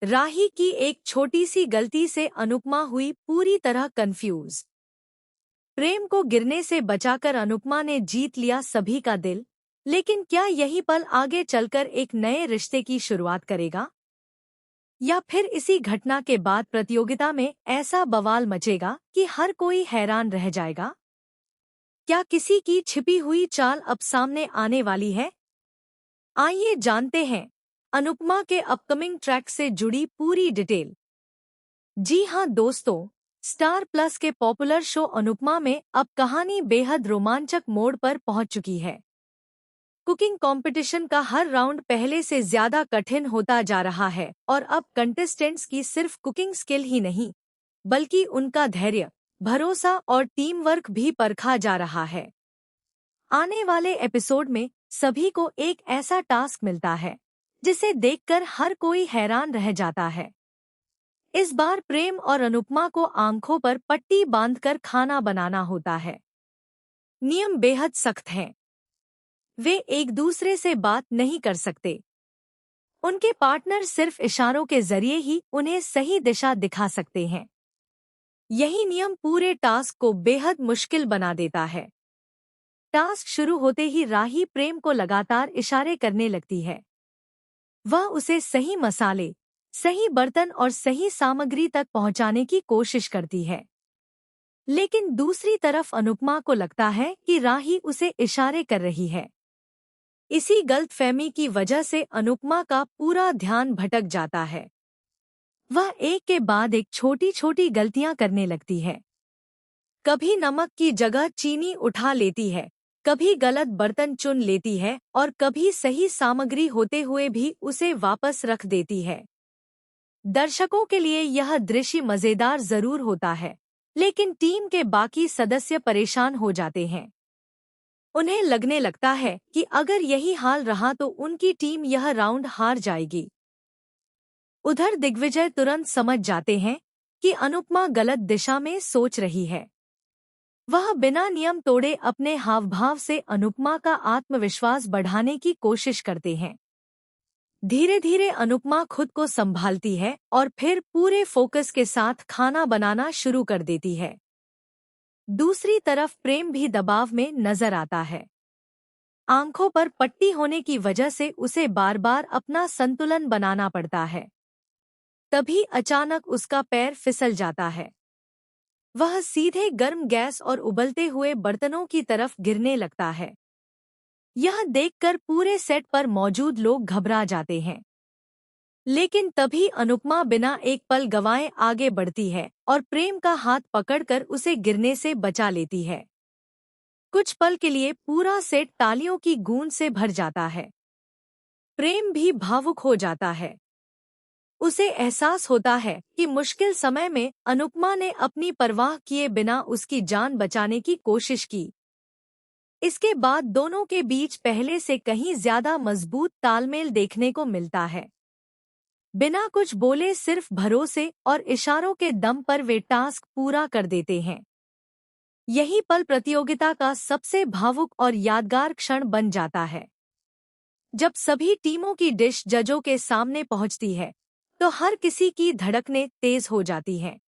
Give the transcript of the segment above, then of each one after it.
राही की एक छोटी सी गलती से अनुपमा हुई पूरी तरह कंफ्यूज। प्रेम को गिरने से बचाकर अनुपमा ने जीत लिया सभी का दिल, लेकिन क्या यही पल आगे चलकर एक नए रिश्ते की शुरुआत करेगा? या फिर इसी घटना के बाद प्रतियोगिता में ऐसा बवाल मचेगा कि हर कोई हैरान रह जाएगा? क्या किसी की छिपी हुई चाल अब सामने आने वाली है? आइए जानते हैं अनुपमा के अपकमिंग ट्रैक से जुड़ी पूरी डिटेल। जी हां दोस्तों, स्टार प्लस के पॉपुलर शो अनुपमा में अब कहानी बेहद रोमांचक मोड़ पर पहुंच चुकी है। कुकिंग कंपटीशन का हर राउंड पहले से ज्यादा कठिन होता जा रहा है और अब कंटेस्टेंट्स की सिर्फ कुकिंग स्किल ही नहीं, बल्कि उनका धैर्य, भरोसा और टीम वर्क भी परखा जा रहा है। आने वाले एपिसोड में सभी को एक ऐसा टास्क मिलता है जिसे देखकर हर कोई हैरान रह जाता है। इस बार प्रेम और अनुपमा को आंखों पर पट्टी बांधकर खाना बनाना होता है। नियम बेहद सख्त हैं। वे एक दूसरे से बात नहीं कर सकते। उनके पार्टनर सिर्फ इशारों के जरिए ही उन्हें सही दिशा दिखा सकते हैं। यही नियम पूरे टास्क को बेहद मुश्किल बना देता है। टास्क शुरू होते ही राही प्रेम को लगातार इशारे करने लगती है। वह उसे सही मसाले, सही बर्तन और सही सामग्री तक पहुंचाने की कोशिश करती है। लेकिन दूसरी तरफ अनुपमा को लगता है कि राही उसे इशारे कर रही है। इसी गलतफहमी की वजह से अनुपमा का पूरा ध्यान भटक जाता है। वह एक के बाद एक छोटी छोटी गलतियां करने लगती है। कभी नमक की जगह चीनी उठा लेती है, कभी गलत बर्तन चुन लेती है और कभी सही सामग्री होते हुए भी उसे वापस रख देती है। दर्शकों के लिए यह दृश्य मजेदार जरूर होता है, लेकिन टीम के बाकी सदस्य परेशान हो जाते हैं। उन्हें लगने लगता है कि अगर यही हाल रहा तो उनकी टीम यह राउंड हार जाएगी। उधर दिग्विजय तुरंत समझ जाते हैं कि अनुपमा गलत दिशा में सोच रही है। वह बिना नियम तोड़े अपने हावभाव से अनुपमा का आत्मविश्वास बढ़ाने की कोशिश करते हैं। धीरे धीरे अनुपमा खुद को संभालती है और फिर पूरे फोकस के साथ खाना बनाना शुरू कर देती है। दूसरी तरफ प्रेम भी दबाव में नजर आता है। आंखों पर पट्टी होने की वजह से उसे बार बार अपना संतुलन बनाना पड़ता है। तभी अचानक उसका पैर फिसल जाता है। वह सीधे गर्म गैस और उबलते हुए बर्तनों की तरफ गिरने लगता है। यह देखकर पूरे सेट पर मौजूद लोग घबरा जाते हैं। लेकिन तभी अनुपमा बिना एक पल गंवाए आगे बढ़ती है और प्रेम का हाथ पकड़कर उसे गिरने से बचा लेती है। कुछ पल के लिए पूरा सेट तालियों की गूंज से भर जाता है। प्रेम भी भावुक हो जाता है। उसे एहसास होता है कि मुश्किल समय में अनुपमा ने अपनी परवाह किए बिना उसकी जान बचाने की कोशिश की। इसके बाद दोनों के बीच पहले से कहीं ज्यादा मजबूत तालमेल देखने को मिलता है। बिना कुछ बोले सिर्फ भरोसे और इशारों के दम पर वे टास्क पूरा कर देते हैं। यही पल प्रतियोगिता का सबसे भावुक और यादगार क्षण बन जाता है। जब सभी टीमों की डिश जजों के सामने पहुंचती है, तो हर किसी की धड़कनें तेज हो जाती हैं।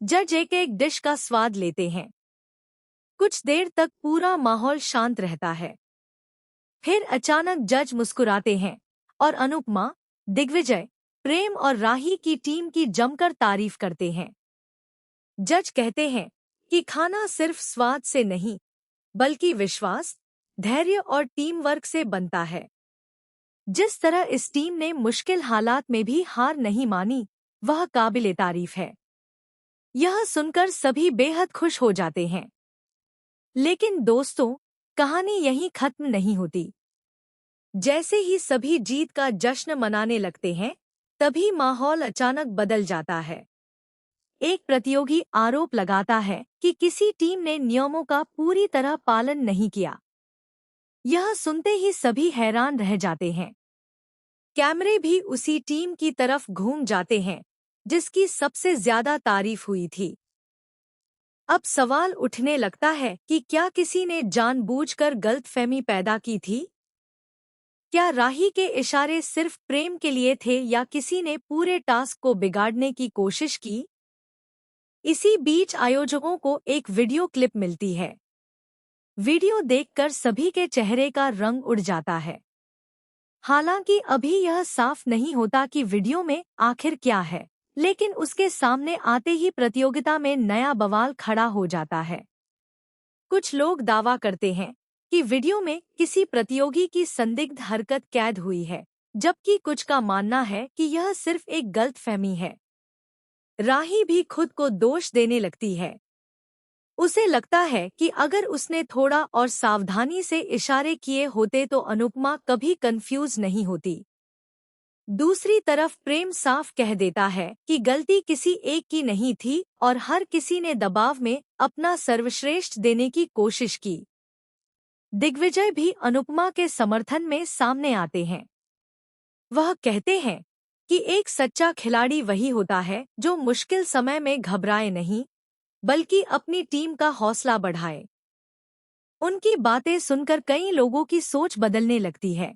जज एक एक डिश का स्वाद लेते हैं। कुछ देर तक पूरा माहौल शांत रहता है। फिर अचानक जज मुस्कुराते हैं और अनुपमा, दिग्विजय, प्रेम और राही की टीम की जमकर तारीफ करते हैं। जज कहते हैं कि खाना सिर्फ स्वाद से नहीं, बल्कि विश्वास, धैर्य और टीम वर्क से बनता है। जिस तरह इस टीम ने मुश्किल हालात में भी हार नहीं मानी, वह काबिले तारीफ है। यह सुनकर सभी बेहद खुश हो जाते हैं। लेकिन दोस्तों, कहानी यहीं खत्म नहीं होती। जैसे ही सभी जीत का जश्न मनाने लगते हैं, तभी माहौल अचानक बदल जाता है। एक प्रतियोगी आरोप लगाता है कि किसी टीम ने नियमों का पूरी तरह पालन नहीं किया। यह सुनते ही सभी हैरान रह जाते हैं। कैमरे भी उसी टीम की तरफ घूम जाते हैं जिसकी सबसे ज्यादा तारीफ हुई थी। अब सवाल उठने लगता है कि क्या किसी ने जानबूझकर गलतफहमी पैदा की थी? क्या राही के इशारे सिर्फ प्रेम के लिए थे या किसी ने पूरे टास्क को बिगाड़ने की कोशिश की? इसी बीच आयोजकों को एक वीडियो क्लिप मिलती है। वीडियो देखकर सभी के चेहरे का रंग उड़ जाता है। हालांकि अभी यह साफ नहीं होता कि वीडियो में आखिर क्या है, लेकिन उसके सामने आते ही प्रतियोगिता में नया बवाल खड़ा हो जाता है। कुछ लोग दावा करते हैं कि वीडियो में किसी प्रतियोगी की संदिग्ध हरकत कैद हुई है, जबकि कुछ का मानना है कि यह सिर्फ एक गलतफहमी है। राही भी खुद को दोष देने लगती है। उसे लगता है कि अगर उसने थोड़ा और सावधानी से इशारे किए होते तो अनुपमा कभी कंफ्यूज नहीं होती। दूसरी तरफ प्रेम साफ कह देता है कि गलती किसी एक की नहीं थी और हर किसी ने दबाव में अपना सर्वश्रेष्ठ देने की कोशिश की। दिग्विजय भी अनुपमा के समर्थन में सामने आते हैं। वह कहते हैं कि एक सच्चा खिलाड़ी वही होता है जो मुश्किल समय में घबराए नहीं, बल्कि अपनी टीम का हौसला बढ़ाए। उनकी बातें सुनकर कई लोगों की सोच बदलने लगती है।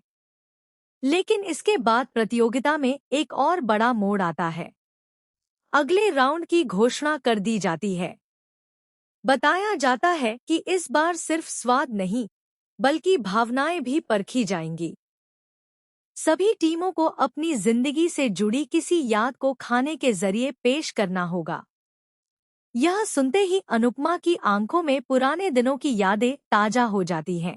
लेकिन इसके बाद प्रतियोगिता में एक और बड़ा मोड़ आता है। अगले राउंड की घोषणा कर दी जाती है। बताया जाता है कि इस बार सिर्फ स्वाद नहीं, बल्कि भावनाएं भी परखी जाएंगी। सभी टीमों को अपनी जिंदगी से जुड़ी किसी याद को खाने के जरिए पेश करना होगा। यह सुनते ही अनुपमा की आंखों में पुराने दिनों की यादें ताजा हो जाती हैं।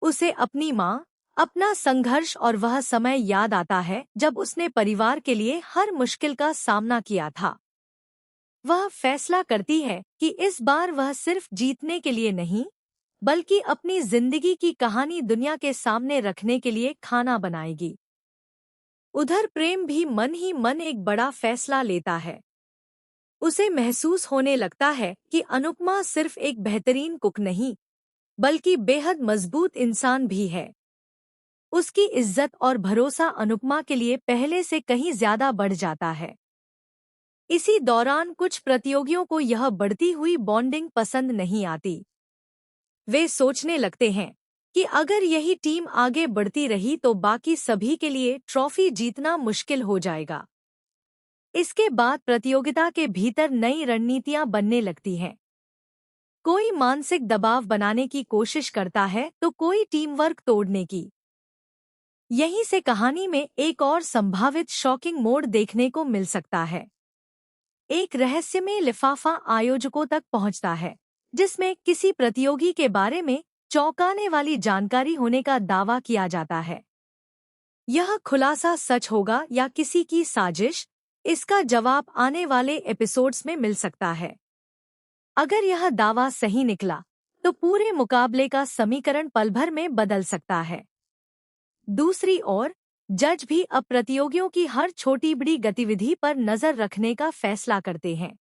उसे अपनी माँ, अपना संघर्ष और वह समय याद आता है जब उसने परिवार के लिए हर मुश्किल का सामना किया था। वह फैसला करती है कि इस बार वह सिर्फ जीतने के लिए नहीं, बल्कि अपनी जिंदगी की कहानी दुनिया के सामने रखने के लिए खाना बनाएगी। उधर प्रेम भी मन ही मन एक बड़ा फैसला लेता है। उसे महसूस होने लगता है कि अनुपमा सिर्फ एक बेहतरीन कुक नहीं, बल्कि बेहद मजबूत इंसान भी है। उसकी इज्जत और भरोसा अनुपमा के लिए पहले से कहीं ज्यादा बढ़ जाता है। इसी दौरान कुछ प्रतियोगियों को यह बढ़ती हुई बॉन्डिंग पसंद नहीं आती। वे सोचने लगते हैं कि अगर यही टीम आगे बढ़ती रही तो बाकी सभी के लिए ट्रॉफी जीतना मुश्किल हो जाएगा। इसके बाद प्रतियोगिता के भीतर नई रणनीतियां बनने लगती हैं। कोई मानसिक दबाव बनाने की कोशिश करता है तो कोई टीम वर्क तोड़ने की। यहीं से कहानी में एक और संभावित शॉकिंग मोड़ देखने को मिल सकता है। एक रहस्यमय लिफाफा आयोजकों तक पहुंचता है, जिसमें किसी प्रतियोगी के बारे में चौंकाने वाली जानकारी होने का दावा किया जाता है। यह खुलासा सच होगा या किसी की साजिश, इसका जवाब आने वाले एपिसोड्स में मिल सकता है। अगर यह दावा सही निकला तो पूरे मुकाबले का समीकरण पल भर में बदल सकता है। दूसरी ओर जज भी अब प्रतियोगियों की हर छोटी बड़ी गतिविधि पर नजर रखने का फैसला करते हैं।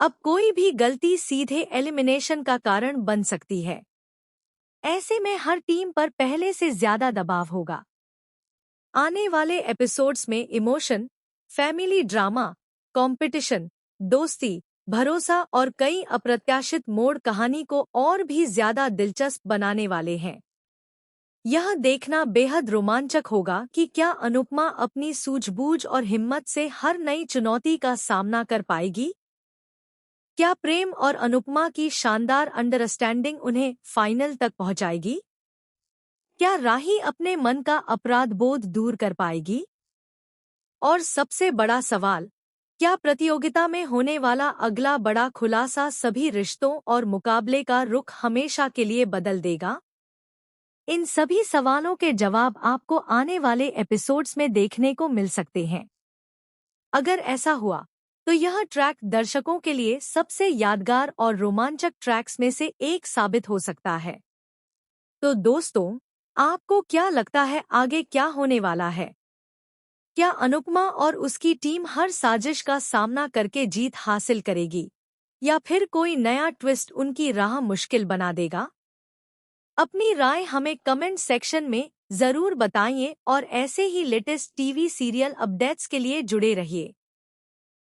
अब कोई भी गलती सीधे एलिमिनेशन का कारण बन सकती है। ऐसे में हर टीम पर पहले से ज्यादा दबाव होगा। आने वाले एपिसोड्स में इमोशन, फैमिली ड्रामा, कंपटीशन, दोस्ती, भरोसा और कई अप्रत्याशित मोड़ कहानी को और भी ज्यादा दिलचस्प बनाने वाले हैं। यह देखना बेहद रोमांचक होगा कि क्या अनुपमा अपनी सूझबूझ और हिम्मत से हर नई चुनौती का सामना कर पाएगी। क्या प्रेम और अनुपमा की शानदार अंडरस्टैंडिंग उन्हें फाइनल तक पहुंचाएगी? क्या राही अपने मन का अपराध बोध दूर कर पाएगी? और सबसे बड़ा सवाल, क्या प्रतियोगिता में होने वाला अगला बड़ा खुलासा सभी रिश्तों और मुकाबले का रुख हमेशा के लिए बदल देगा? इन सभी सवालों के जवाब आपको आने वाले एपिसोड्स में देखने को मिल सकते हैं। अगर ऐसा हुआ तो यह ट्रैक दर्शकों के लिए सबसे यादगार और रोमांचक ट्रैक्स में से एक साबित हो सकता है। तो दोस्तों, आपको क्या लगता है आगे क्या होने वाला है? क्या अनुपमा और उसकी टीम हर साजिश का सामना करके जीत हासिल करेगी, या फिर कोई नया ट्विस्ट उनकी राह मुश्किल बना देगा? अपनी राय हमें कमेंट सेक्शन में जरूर बताइए और ऐसे ही लेटेस्ट टीवी सीरियल अपडेट्स के लिए जुड़े रहिए।